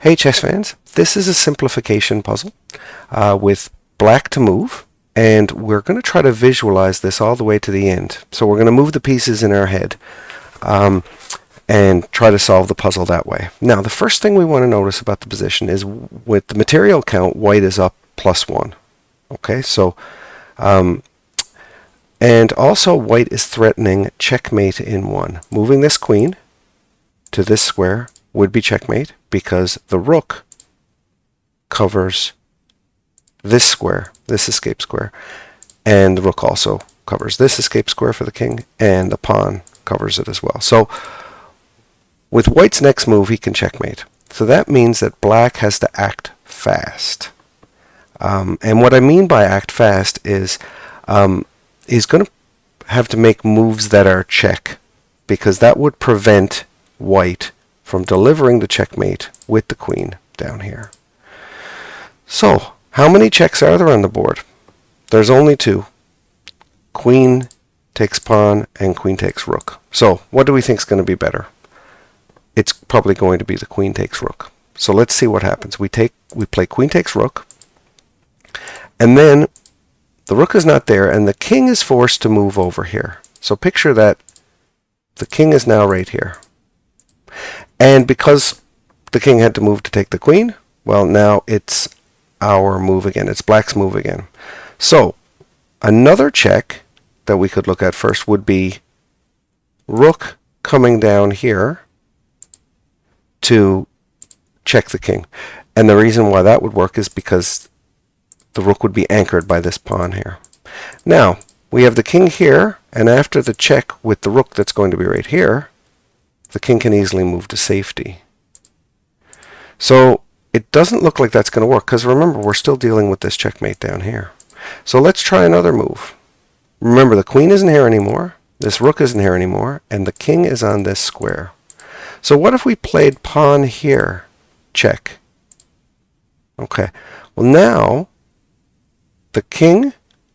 Hey chess fans, this is a simplification puzzle with black to move, and we're going to try to visualize this all the way to the end. So we're going to move the pieces in our head and try to solve the puzzle that way. Now the first thing we want to notice about the position is with the material count, white is up +1. Okay, so and also white is threatening checkmate in 1. Moving this queen to this square would be checkmate because the rook covers this square, this escape square, and the rook also covers this escape square for the king, and the pawn covers it as well. So with white's next move, he can checkmate. So that means that black has to act fast. And what I mean by act fast is he's going to have to make moves that are check, because that would prevent white from delivering the checkmate with the queen down here. So, how many checks are there on the board? There's only 2. Queen takes pawn and queen takes rook. So, what do we think is going to be better? It's probably going to be the queen takes rook. So let's see what happens. We play queen takes rook, and then the rook is not there, and the king is forced to move over here. So picture that the king is now right here. And because the king had to move to take the queen, well, now it's our move again. It's black's move again. So another check that we could look at first would be rook coming down here to check the king. And the reason why that would work is because the rook would be anchored by this pawn here. Now, we have the king here, and after the check with the rook that's going to be right here, the king can easily move to safety. So it doesn't look like that's going to work, because remember, we're still dealing with this checkmate down here. So let's try another move. Remember, the queen isn't here anymore, this rook isn't here anymore, and the king is on this square. So what if we played pawn here? Check. Okay. Well, now the king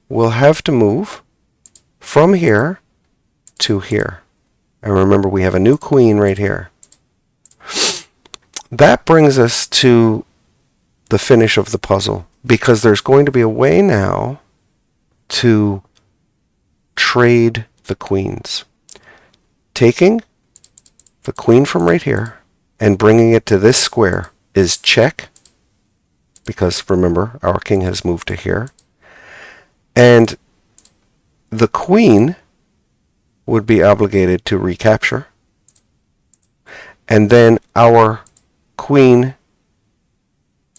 will have to move from here to here. And remember, we have a new queen right here. That brings us to the finish of the puzzle, because there's going to be a way now to trade the queens. Taking the queen from right here and bringing it to this square is check, because remember, our king has moved to here. And the queen would be obligated to recapture. And then our queen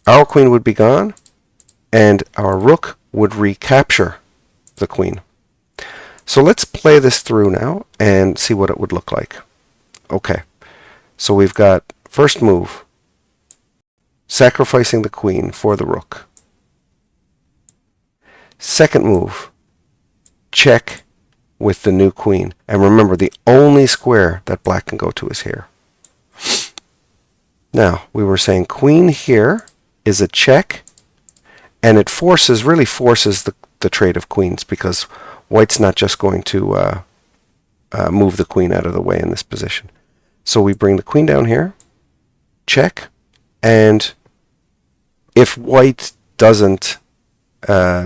would be gone, and our rook would recapture the queen. So let's play this through now and see what it would look like. Okay, so we've got first move, sacrificing the queen for the rook. Second move, check with the new queen. And remember, the only square that black can go to is here. Now, we were saying queen here is a check, and it really forces the trade of queens, because white's not just going to move the queen out of the way in this position. So we bring the queen down here, check, and if white doesn't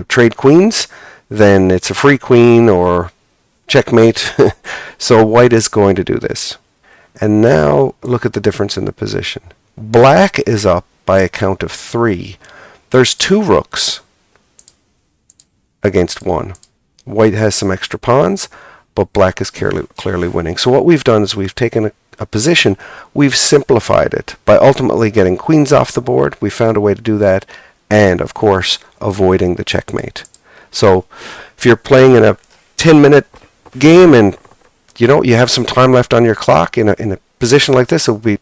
trade queens, then it's a free queen or checkmate. So white is going to do this. And now look at the difference in the position. Black is up by a count of 3. There's 2 rooks against 1. White has some extra pawns, but black is clearly winning. So what we've done is we've taken a position, we've simplified it by ultimately getting queens off the board. We found a way to do that, and of course avoiding the checkmate. So if you're playing in a 10-minute game and you have some time left on your clock in a position like this, it would be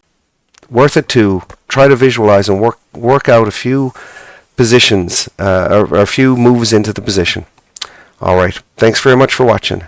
worth it to try to visualize and work out a few positions or a few moves into the position. All right, thanks very much for watching.